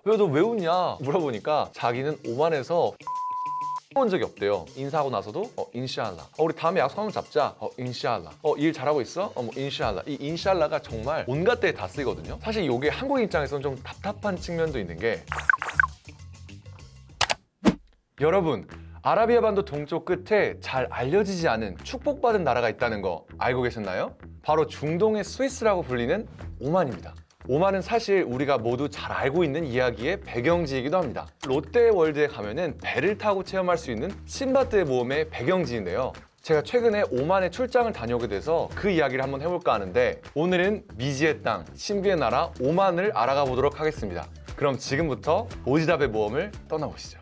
왜 너 왜 웃냐 물어보니까 자기는 오만에서 본 적이 없대요. 인사하고 나서도 인샬라. 우리 다음에 약속 한번 잡자. 인샬라. 일 잘하고 있어? 뭐 인샬라. 이 인샬라가 정말 온갖 때에 다 쓰이거든요. 사실 이게 한국 입장에서는 좀 답답한 측면도 있는 게 여러분 아라비아 반도 동쪽 끝에 잘 알려지지 않은 축복받은 나라가 있다는 거 알고 계셨나요? 바로 중동의 스위스라고 불리는 오만입니다. 오만은 사실 우리가 모두 잘 알고 있는 이야기의 배경지이기도 합니다. 롯데월드에 가면은 배를 타고 체험할 수 있는 신바트의 모험의 배경지인데요. 제가 최근에 오만에 출장을 다녀오게 돼서 그 이야기를 한번 해볼까 하는데 오늘은 미지의 땅, 신비의 나라 오만을 알아가 보도록 하겠습니다. 그럼 지금부터 오지랖의 모험을 떠나보시죠.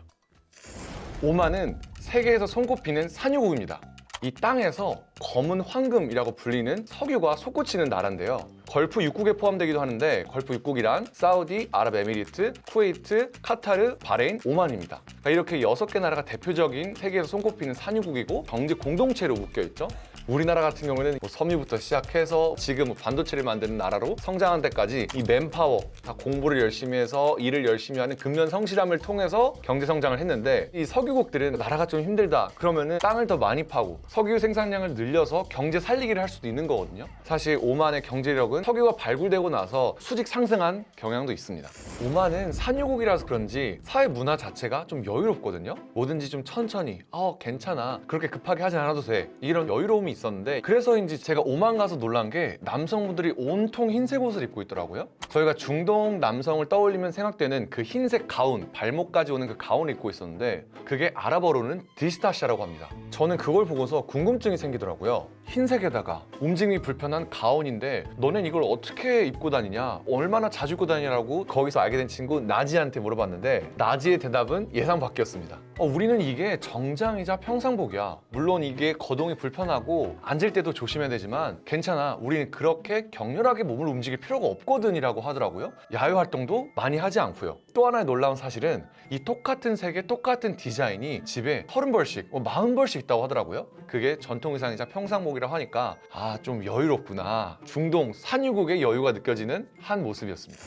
오만은 세계에서 손꼽히는 산유국입니다. 이 땅에서 검은 황금이라고 불리는 석유가 솟구치는 나라인데요. 걸프 6국에 포함되기도 하는데 걸프 6국이란 사우디, 아랍에미리트, 쿠웨이트, 카타르, 바레인, 오만입니다. 그러니까 이렇게 6개 나라가 대표적인 세계에서 손꼽히는 산유국이고 경제 공동체로 묶여있죠. 우리나라 같은 경우에는 섬유부터 시작해서 지금 반도체를 만드는 나라로 성장한 데까지 이 맨파워, 다 공부를 열심히 해서 일을 열심히 하는 근면성실함을 통해서 경제 성장을 했는데 이 석유국들은 나라가 좀 힘들다 그러면은 땅을 더 많이 파고 석유 생산량을 늘려서 경제 살리기를 할 수도 있는 거거든요. 사실 오만의 경제력은 석유가 발굴되고 나서 수직 상승한 경향도 있습니다. 오만은 산유국이라서 그런지 사회 문화 자체가 좀 여유롭거든요. 뭐든지 좀 천천히 괜찮아 그렇게 급하게 하지 않아도 돼 이런 여유로움이 있었는데 그래서인지 제가 오만 가서 놀란 게 남성분들이 온통 흰색 옷을 입고 있더라고요. 저희가 중동 남성을 떠올리면 생각되는 그 흰색 가운, 발목까지 오는 그 가운을 입고 있었는데 그게 아랍어로는 디스타샤라고 합니다. 저는 그걸 보고서 궁금증이 생기더라고요. 흰색에다가 움직임이 불편한 가운인데 너넨 이걸 어떻게 입고 다니냐? 얼마나 자주 입고 다니냐라고 거기서 알게 된 친구 나지한테 물어봤는데 나지의 대답은 예상 밖이었습니다. 우리는 이게 정장이자 평상복이야. 물론 이게 거동이 불편하고 앉을 때도 조심해야 되지만 괜찮아. 우리는 그렇게 격렬하게 몸을 움직일 필요가 없거든 이라고 하더라고요. 야외 활동도 많이 하지 않고요. 또 하나의 놀라운 사실은 이 똑같은 색의 똑같은 디자인이 집에 30벌씩, 40벌씩 있다고 하더라고요. 그게 전통 의상이자 평상복이라고 하니까 좀 여유롭구나. 중동 산유국의 여유가 느껴지는 한 모습이었습니다.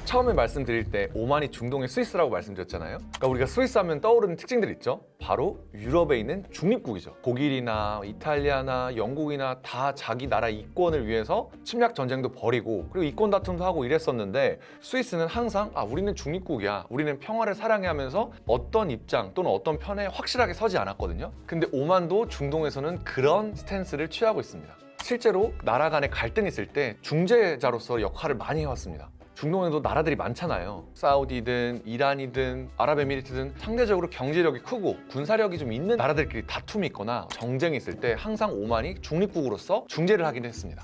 처음에 말씀드릴 때 오만이 중동의 스위스라고 말씀드렸잖아요. 그러니까 우리가 스위스 하면 떠오르는 특징들 있죠. 바로 유럽에 있는 중립국이죠. 독일이나 이탈리아나 영국이나 다 자기 나라 이권을 위해서 침략 전쟁도 벌이고 그리고 이권 다툼도 하고 이랬었는데 스위스는 항상 우리는 중립국이야. 우리는 평화를 사랑해 하면서 어떤 입장 또는 어떤 편에 확실하게 서지 않았거든요. 근데 오만도 중동에서는 그런 스탠스를 취하고 있습니다. 실제로 나라 간에 갈등이 있을 때 중재자로서 역할을 많이 해왔습니다. 중동에도 나라들이 많잖아요. 사우디든 이란이든 아랍에미리트든 상대적으로 경제력이 크고 군사력이 좀 있는 나라들끼리 다툼이 있거나 정쟁이 있을 때 항상 오만이 중립국으로서 중재를 하긴 했습니다.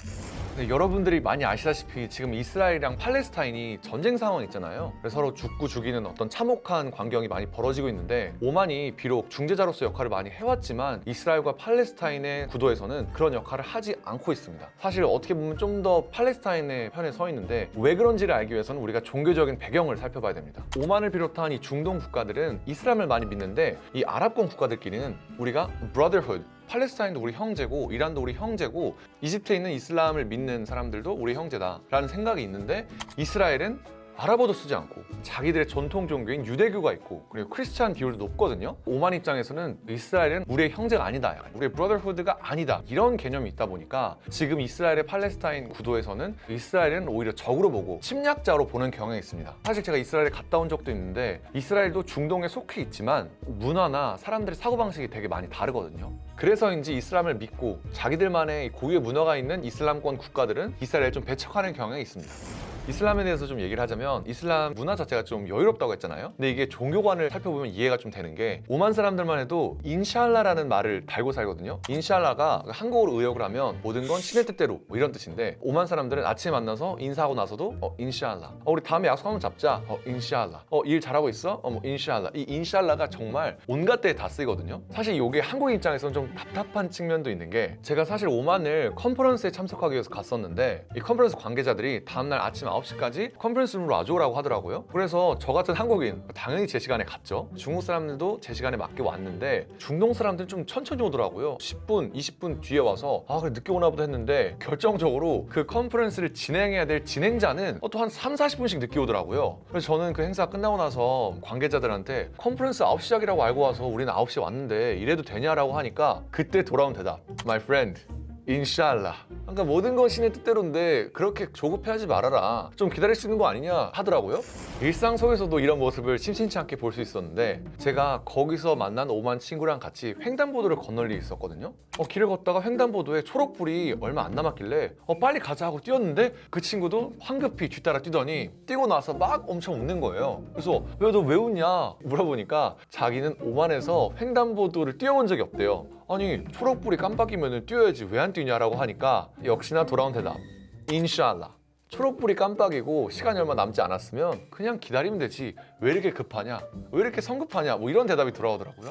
근데 여러분들이 많이 아시다시피 지금 이스라엘이랑 팔레스타인이 전쟁 상황 있잖아요. 그래서 서로 죽고 죽이는 어떤 참혹한 광경이 많이 벌어지고 있는데 오만이 비록 중재자로서 역할을 많이 해왔지만 이스라엘과 팔레스타인의 구도에서는 그런 역할을 하지 않고 있습니다. 사실 어떻게 보면 좀 더 팔레스타인의 편에 서 있는데 왜 그런지를 알기 위해서는 우리가 종교적인 배경을 살펴봐야 됩니다. 오만을 비롯한 이 중동 국가들은 이슬람을 많이 믿는데 이 아랍권 국가들끼리는 우리가 brotherhood, 팔레스타인도 우리 형제고 이란도 우리 형제고 이집트에 있는 이슬람을 믿는 사람들도 우리 형제다 라는 생각이 있는데 이스라엘은 아랍어도 쓰지 않고 자기들의 전통 종교인 유대교가 있고 그리고 크리스찬 비율도 높거든요. 오만 입장에서는 이스라엘은 우리의 형제가 아니다, 우리의 브러더후드가 아니다 이런 개념이 있다 보니까 지금 이스라엘의 팔레스타인 구도에서는 이스라엘은 오히려 적으로 보고 침략자로 보는 경향이 있습니다. 사실 제가 이스라엘에 갔다 온 적도 있는데 이스라엘도 중동에 속해 있지만 문화나 사람들의 사고방식이 되게 많이 다르거든요. 그래서인지 이슬람을 믿고 자기들만의 고유의 문화가 있는 이슬람권 국가들은 이스라엘을 좀 배척하는 경향이 있습니다. 이슬람에 대해서 좀 얘기를 하자면 이슬람 문화 자체가 좀 여유롭다고 했잖아요. 근데 이게 종교관을 살펴보면 이해가 좀 되는 게 오만 사람들만 해도 인샬라라는 말을 달고 살거든요. 인샬라가 한국어로 의역을 하면 모든 건 신의 뜻대로 이런 뜻인데 오만 사람들은 아침에 만나서 인사하고 나서도 인샬라, 우리 다음에 약속 한번 잡자, 인샬라, 일 잘하고 있어? 인샬라. 이 인샬라가 정말 온갖 때에 다 쓰이거든요. 사실 이게 한국 입장에서는 좀 답답한 측면도 있는 게 제가 사실 오만을 컨퍼런스에 참석하기 위해서 갔었는데 이 컨퍼런스 관계자들이 다음날 아침 9시까지 컨퍼런스 룸으로 와줘라고 하더라고요. 그래서 저 같은 한국인 당연히 제 시간에 갔죠. 중국 사람들도 제 시간에 맞게 왔는데 중동 사람들은 좀 천천히 오더라고요. 10분, 20분 뒤에 와서 그래 늦게 오나 보다 했는데 결정적으로 그 컨퍼런스를 진행해야 될 진행자는 또 한 3, 40분씩 늦게 오더라고요. 그래서 저는 그 행사 끝나고 나서 관계자들한테 컨퍼런스 9시 시작이라고 알고 와서 우리는 9시에 왔는데 이래도 되냐라고 하니까 그때 돌아온 대답, My friend, 인샬라. 그러니까 모든 건 신의 뜻대로인데 그렇게 조급해하지 말아라. 좀 기다릴 수 있는 거 아니냐 하더라고요. 일상 속에서도 이런 모습을 심심치 않게 볼 수 있었는데 제가 거기서 만난 오만 친구랑 같이 횡단보도를 건널 일이 있었거든요. 길을 걷다가 횡단보도에 초록불이 얼마 안 남았길래 빨리 가자 하고 뛰었는데 그 친구도 황급히 뒤따라 뛰더니 뛰고 나서 막 엄청 웃는 거예요. 그래서 왜 너 왜 웃냐 물어보니까 자기는 오만에서 횡단보도를 뛰어본 적이 없대요. 아니 초록불이 깜빡이면 뛰어야지 왜 안 뛰냐라고 하니까 역시나 돌아온 대답, 인샬라. 초록불이 깜빡이고 시간이 얼마 남지 않았으면 그냥 기다리면 되지 왜 이렇게 급하냐, 왜 이렇게 성급하냐, 뭐 이런 대답이 돌아오더라고요.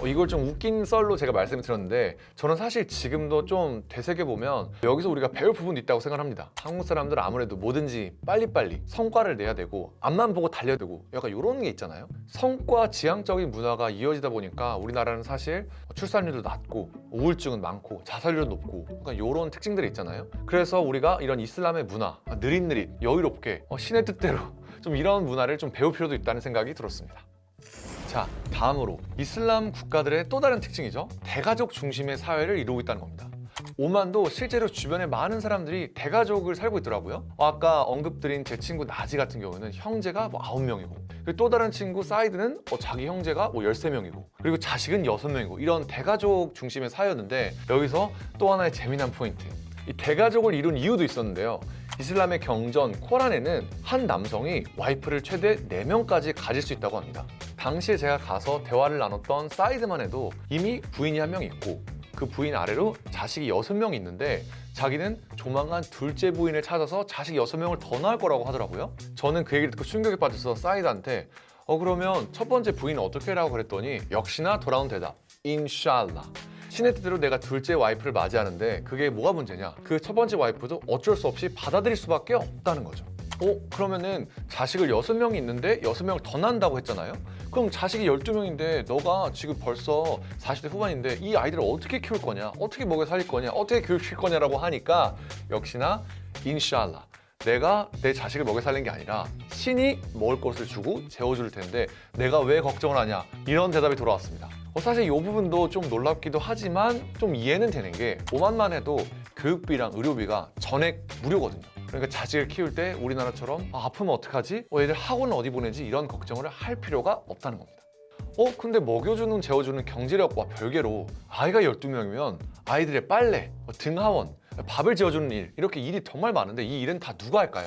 이걸 좀 웃긴 썰로 제가 말씀을 드렸는데 저는 사실 지금도 좀 되새겨보면 여기서 우리가 배울 부분도 있다고 생각합니다. 한국 사람들은 아무래도 뭐든지 빨리빨리 성과를 내야 되고 앞만 보고 달려야 되고 약간 이런 게 있잖아요. 성과 지향적인 문화가 이어지다 보니까 우리나라는 사실 출산율도 낮고 우울증은 많고 자살률도 높고 약간 이런 특징들이 있잖아요. 그래서 우리가 이런 이슬람의 문화, 느릿느릿 여유롭게 신의 뜻대로 좀 이런 문화를 좀 배울 필요도 있다는 생각이 들었습니다. 자, 다음으로 이슬람 국가들의 또 다른 특징이죠. 대가족 중심의 사회를 이루고 있다는 겁니다. 오만도 실제로 주변에 많은 사람들이 대가족을 살고 있더라고요. 아까 언급드린 제 친구 나지 같은 경우는 형제가 9명이고 그리고 또 다른 친구 사이드는 자기 형제가 13명이고 그리고 자식은 6명이고 이런 대가족 중심의 사회였는데 여기서 또 하나의 재미난 포인트, 이 대가족을 이룬 이유도 있었는데요. 이슬람의 경전 코란에는 한 남성이 와이프를 최대 4명까지 가질 수 있다고 합니다. 당시에 제가 가서 대화를 나눴던 사이드만 해도 이미 부인이 1명 있고 그 부인 아래로 자식이 6명 있는데 자기는 조만간 둘째 부인을 찾아서 자식 6명을 더 낳을 거라고 하더라고요. 저는 그 얘기를 듣고 충격에 빠져서 사이드한테 그러면 첫 번째 부인은 어떻게 해라고 그랬더니 역시나 돌아온 대답, 인샬라. 신의 뜻대로 내가 둘째 와이프를 맞이하는데 그게 뭐가 문제냐, 그 첫 번째 와이프도 어쩔 수 없이 받아들일 수밖에 없다는 거죠. 그러면은 자식을 6명이 있는데 6명을 더 낳는다고 했잖아요. 그럼 자식이 12명인데 너가 지금 벌써 40대 후반인데 이 아이들을 어떻게 키울 거냐, 어떻게 먹여 살릴 거냐, 어떻게 교육시킬 거냐라고 하니까 역시나 인샬라, 내가 내 자식을 먹여 살린 게 아니라 신이 먹을 것을 주고 재워줄 텐데 내가 왜 걱정을 하냐, 이런 대답이 돌아왔습니다. 사실 이 부분도 좀 놀랍기도 하지만 좀 이해는 되는 게 오만만 해도 교육비랑 의료비가 전액 무료거든요. 그러니까 자식을 키울 때 우리나라처럼 아프면 어떡하지? 애들 학원은 어디 보내지? 이런 걱정을 할 필요가 없다는 겁니다. 근데 먹여주는 재워주는 경제력과 별개로 아이가 12명이면 아이들의 빨래, 등하원, 밥을 지어주는 일, 이렇게 일이 정말 많은데 이 일은 다 누가 할까요?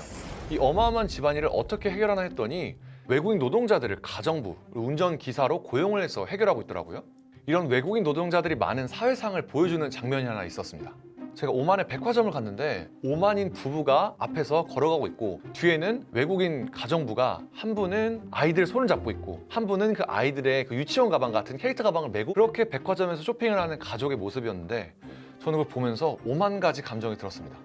이 어마어마한 집안일을 어떻게 해결하나 했더니 외국인 노동자들을 가정부, 운전기사로 고용을 해서 해결하고 있더라고요. 이런 외국인 노동자들이 많은 사회상을 보여주는 장면이 하나 있었습니다. 제가 오만의 백화점을 갔는데 오만인 부부가 앞에서 걸어가고 있고 뒤에는 외국인 가정부가 한 분은 아이들 손을 잡고 있고 한 분은 그 아이들의 그 유치원 가방 같은 캐릭터 가방을 메고 그렇게 백화점에서 쇼핑을 하는 가족의 모습이었는데 저는 그걸 보면서 오만 가지 감정이 들었습니다.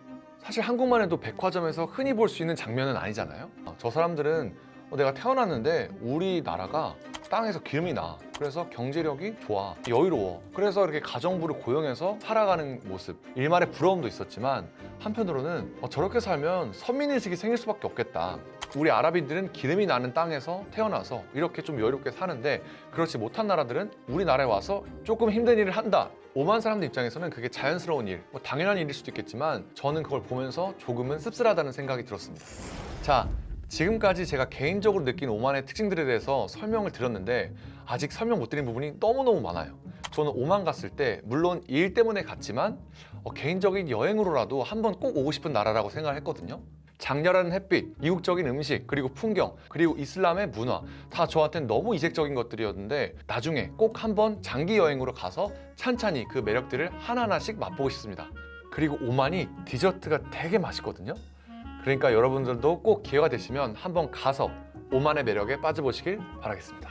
사실 한국만 해도 백화점에서 흔히 볼 수 있는 장면은 아니잖아요. 저 사람들은 내가 태어났는데 우리나라가 땅에서 기름이 나, 그래서 경제력이 좋아, 여유로워, 그래서 이렇게 가정부를 고용해서 살아가는 모습, 일말의 부러움도 있었지만 한편으로는 저렇게 살면 선민의식이 생길 수밖에 없겠다. 우리 아랍인들은 기름이 나는 땅에서 태어나서 이렇게 좀 여유롭게 사는데 그렇지 못한 나라들은 우리나라에 와서 조금 힘든 일을 한다. 오만 사람들 입장에서는 그게 자연스러운 일, 당연한 일일 수도 있겠지만 저는 그걸 보면서 조금은 씁쓸하다는 생각이 들었습니다. 자, 지금까지 제가 개인적으로 느낀 오만의 특징들에 대해서 설명을 드렸는데 아직 설명 못 드린 부분이 너무너무 많아요. 저는 오만 갔을 때 물론 일 때문에 갔지만 개인적인 여행으로라도 한번 꼭 오고 싶은 나라라고 생각을 했거든요. 장렬한 햇빛, 이국적인 음식, 그리고 풍경, 그리고 이슬람의 문화, 다 저한테는 너무 이색적인 것들이었는데 나중에 꼭 한번 장기 여행으로 가서 찬찬히 그 매력들을 하나하나씩 맛보고 싶습니다. 그리고 오만이 디저트가 되게 맛있거든요. 그러니까 여러분들도 꼭 기회가 되시면 한번 가서 오만의 매력에 빠져보시길 바라겠습니다.